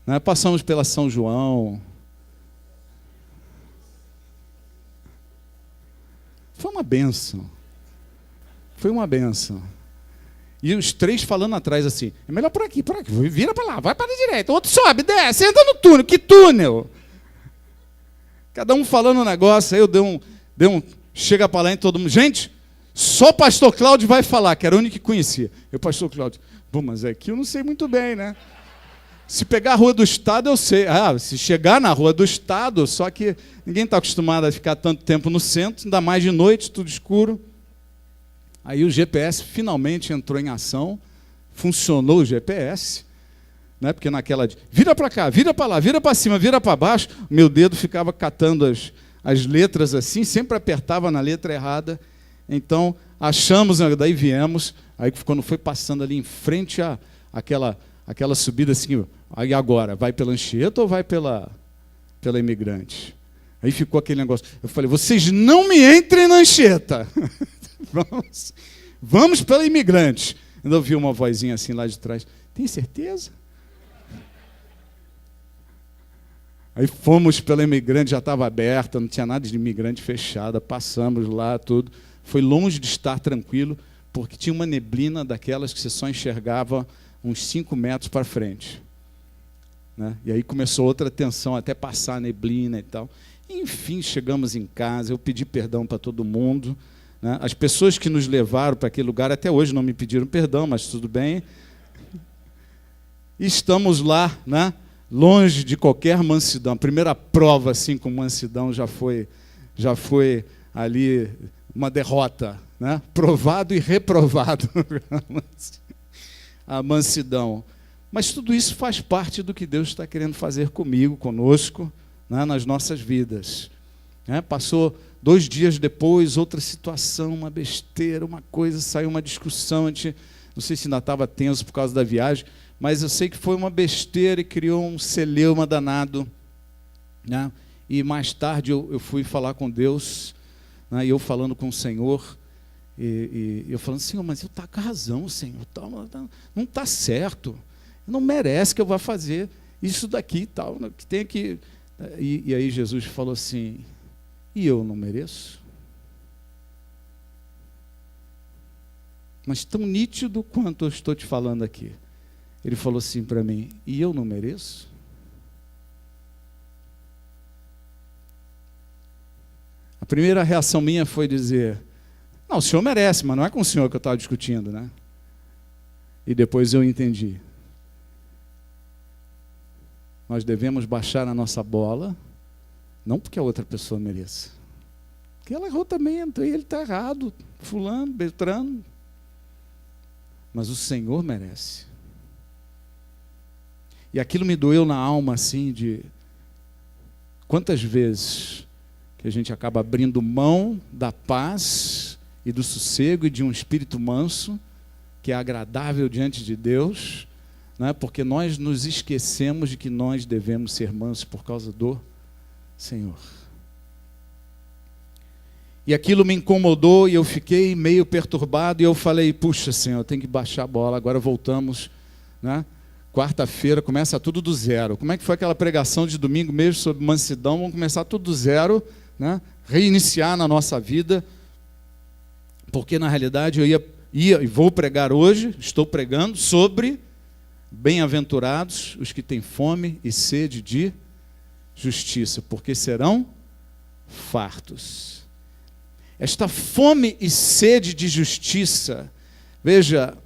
né? Passamos pela São João. Foi uma bênção. Foi uma bênção. E os três falando atrás assim, é melhor por aqui, vira para lá, vai para a direita, o outro sobe, desce, entra no túnel, que túnel? Cada um falando um negócio, aí eu dei um chega para lá e todo mundo, gente, só o pastor Cláudio vai falar, que era o único que conhecia. Eu, pastor Cláudio, bom, mas aqui eu não sei muito bem, né? Se pegar a Rua do Estado, eu sei. Se chegar na Rua do Estado, só que ninguém está acostumado a ficar tanto tempo no centro, ainda mais de noite, tudo escuro. Aí o GPS finalmente entrou em ação, funcionou o GPS, né? Porque naquela de vira para cá, vira para lá, vira para cima, vira para baixo, meu dedo ficava catando as letras assim, sempre apertava na letra errada. Então, achamos, daí viemos, aí quando foi passando ali em frente àquela subida assim, aí agora, vai pela Anchieta ou vai pela Imigrante? Aí ficou aquele negócio, eu falei, vocês não me entrem na Anchieta. Vamos pela Imigrante. Ainda ouvi uma vozinha assim lá de trás. Tem certeza? Aí fomos pela Imigrante, já estava aberta, não tinha nada de imigrante fechada. Passamos lá, tudo. Foi longe de estar tranquilo, porque tinha uma neblina daquelas que você só enxergava uns 5 metros para frente. Né? E aí começou outra tensão, até passar a neblina e tal. Enfim, chegamos em casa, eu pedi perdão para todo mundo. Né? As pessoas que nos levaram para aquele lugar até hoje não me pediram perdão, mas tudo bem. E estamos lá, né? Longe de qualquer mansidão. A primeira prova assim, com mansidão já foi ali uma derrota. Né? Provado e reprovado. A mansidão. Mas tudo isso faz parte do que Deus está querendo fazer comigo, conosco, né? Nas nossas vidas. Né? Passou 2 dias depois, outra situação, uma besteira, uma coisa, saiu uma discussão, a gente, não sei se ainda estava tenso por causa da viagem, mas eu sei que foi uma besteira e criou um celeuma danado. Né? E mais tarde eu fui falar com Deus, né? E eu falando com o Senhor, e eu falando, Senhor, mas eu estou com razão, Senhor, não está certo, não merece que eu vá fazer isso daqui e tal, que tem que... E aí Jesus falou assim, e eu não mereço? Mas tão nítido quanto eu estou te falando aqui. Ele falou assim para mim, e eu não mereço? A primeira reação minha foi dizer, não, o senhor merece, mas não é com o senhor que eu estava discutindo, né? E depois eu entendi. Nós devemos baixar a nossa bola, não porque a outra pessoa mereça. Porque ela errou também, ele está errado, fulano, beltrano. Mas o Senhor merece. E aquilo me doeu na alma, assim, de quantas vezes que a gente acaba abrindo mão da paz e do sossego e de um espírito manso, que é agradável diante de Deus, né? Porque nós nos esquecemos de que nós devemos ser mansos por causa do Senhor. E aquilo me incomodou e eu fiquei meio perturbado e eu falei, puxa, Senhor, eu tenho que baixar a bola, agora voltamos, né? Quarta-feira começa tudo do zero. Como é que foi aquela pregação de domingo mesmo sobre mansidão? Vamos começar tudo do zero, né? Reiniciar na nossa vida, porque na realidade eu ia e vou pregar hoje, estou pregando sobre bem-aventurados os que têm fome e sede de justiça, porque serão fartos. Esta fome e sede de justiça, veja,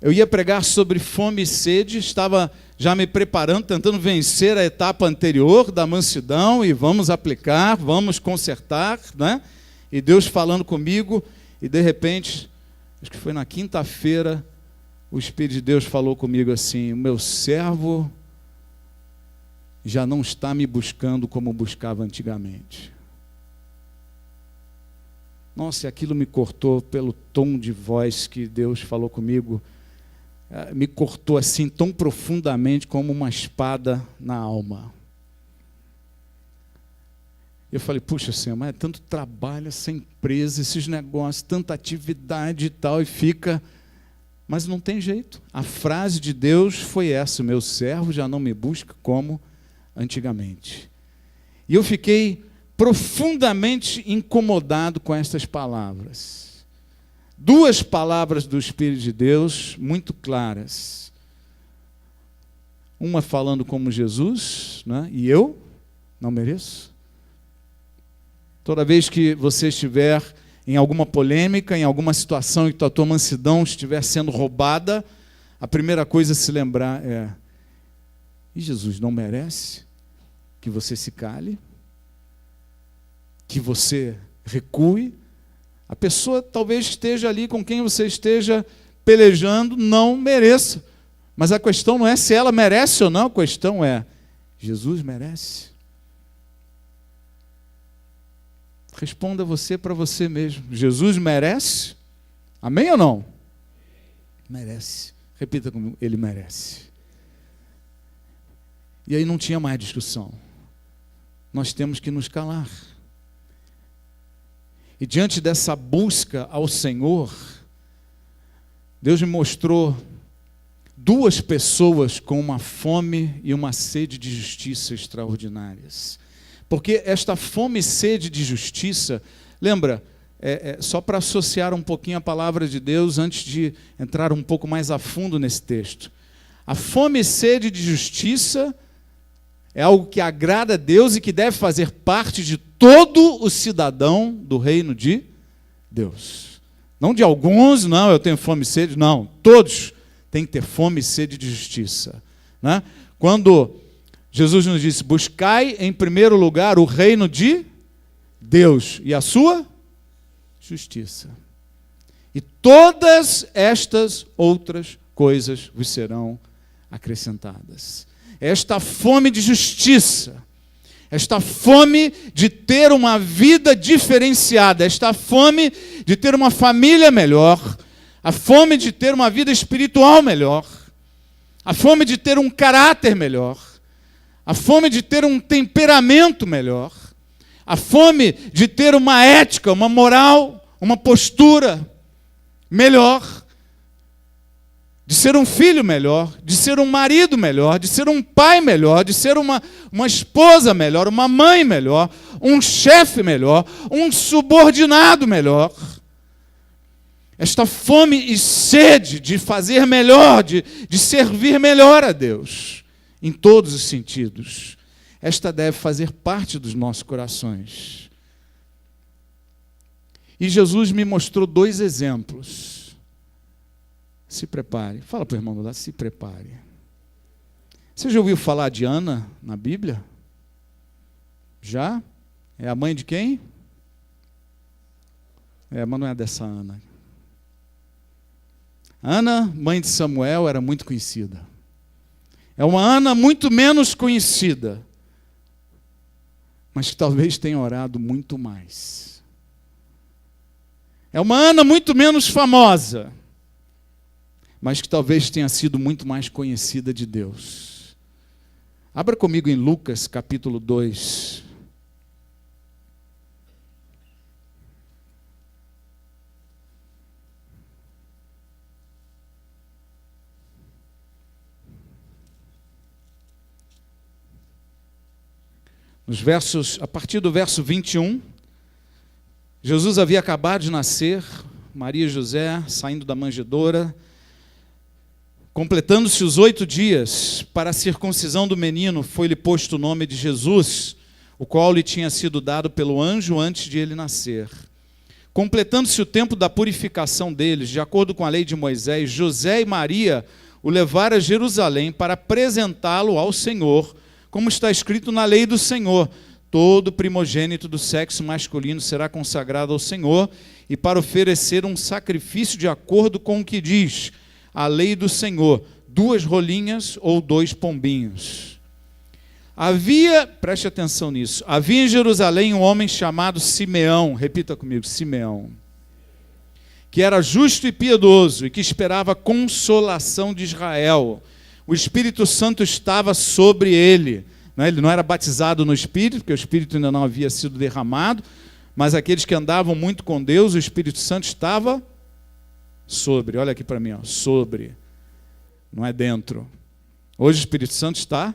eu ia pregar sobre fome e sede, estava já me preparando, tentando vencer a etapa anterior da mansidão, e vamos aplicar, vamos consertar, né? E Deus falando comigo, e de repente, acho que foi na quinta-feira, o Espírito de Deus falou comigo assim, o meu servo já não está me buscando como buscava antigamente. Nossa, e aquilo me cortou pelo tom de voz que Deus falou comigo, me cortou assim tão profundamente como uma espada na alma. Eu falei, puxa Senhor, mas é tanto trabalho, essa empresa, esses negócios, tanta atividade e tal, e fica Mas não tem jeito. A frase de Deus foi essa: meu servo já não me busca como antigamente. E eu fiquei profundamente incomodado com estas palavras. Duas palavras do Espírito de Deus muito claras. Uma falando como Jesus, né? E eu não mereço. Toda vez que você estiver em alguma polêmica, em alguma situação em que a tua mansidão estiver sendo roubada, a primeira coisa a se lembrar é: e Jesus não merece que você se cale? Que você recue? A pessoa talvez esteja ali com quem você esteja pelejando, não mereça. Mas a questão não é se ela merece ou não, a questão é: Jesus merece? Responda você para você mesmo. Jesus merece? Amém ou não? Merece. Repita comigo: ele merece. E aí não tinha mais discussão. Nós temos que nos calar. E diante dessa busca ao Senhor, Deus me mostrou duas pessoas com uma fome e uma sede de justiça extraordinárias. Porque esta fome e sede de justiça, lembra, só para associar um pouquinho a palavra de Deus antes de entrar um pouco mais a fundo nesse texto. A fome e sede de justiça é algo que agrada a Deus e que deve fazer parte de todo o cidadão do reino de Deus. Não de alguns, não, eu tenho fome e sede, não. Todos têm que ter fome e sede de justiça. Né? Quando Jesus nos disse: buscai em primeiro lugar o reino de Deus e a sua justiça. E todas estas outras coisas vos serão acrescentadas. Esta fome de justiça, esta fome de ter uma vida diferenciada, esta fome de ter uma família melhor, a fome de ter uma vida espiritual melhor, a fome de ter um caráter melhor, a fome de ter um temperamento melhor, a fome de ter uma ética, uma moral, uma postura melhor, de ser um filho melhor, de ser um marido melhor, de ser um pai melhor, de ser uma esposa melhor, uma mãe melhor, um chefe melhor, um subordinado melhor. Esta fome e sede de fazer melhor, de servir melhor a Deus, em todos os sentidos. Esta deve fazer parte dos nossos corações. E Jesus me mostrou dois exemplos. Se prepare. Fala para o irmão do lado: se prepare. Você já ouviu falar de Ana na Bíblia? Já? É a mãe de quem? Mas não é dessa Ana. Ana, mãe de Samuel, era muito conhecida. É uma Ana muito menos conhecida, mas que talvez tenha orado muito mais. É uma Ana muito menos famosa, mas que talvez tenha sido muito mais conhecida de Deus. Abra comigo em Lucas, capítulo 2. A partir do verso 21, Jesus havia acabado de nascer, Maria e José saindo da manjedoura. Completando-se os 8 dias para a circuncisão do menino, foi-lhe posto o nome de Jesus, o qual lhe tinha sido dado pelo anjo antes de ele nascer. Completando-se o tempo da purificação deles, de acordo com a lei de Moisés, José e Maria o levaram a Jerusalém para apresentá-lo ao Senhor, como está escrito na lei do Senhor: todo primogênito do sexo masculino será consagrado ao Senhor, e para oferecer um sacrifício de acordo com o que diz a lei do Senhor, 2 rolinhas ou 2 pombinhos. Preste atenção nisso, havia em Jerusalém um homem chamado Simeão, repita comigo: Simeão, que era justo e piedoso e que esperava a consolação de Israel. O Espírito Santo estava sobre ele. Ele não era batizado no Espírito, porque o Espírito ainda não havia sido derramado, mas aqueles que andavam muito com Deus, o Espírito Santo estava Sobre, olha aqui para mim, ó, sobre. Não é dentro. Hoje o Espírito Santo está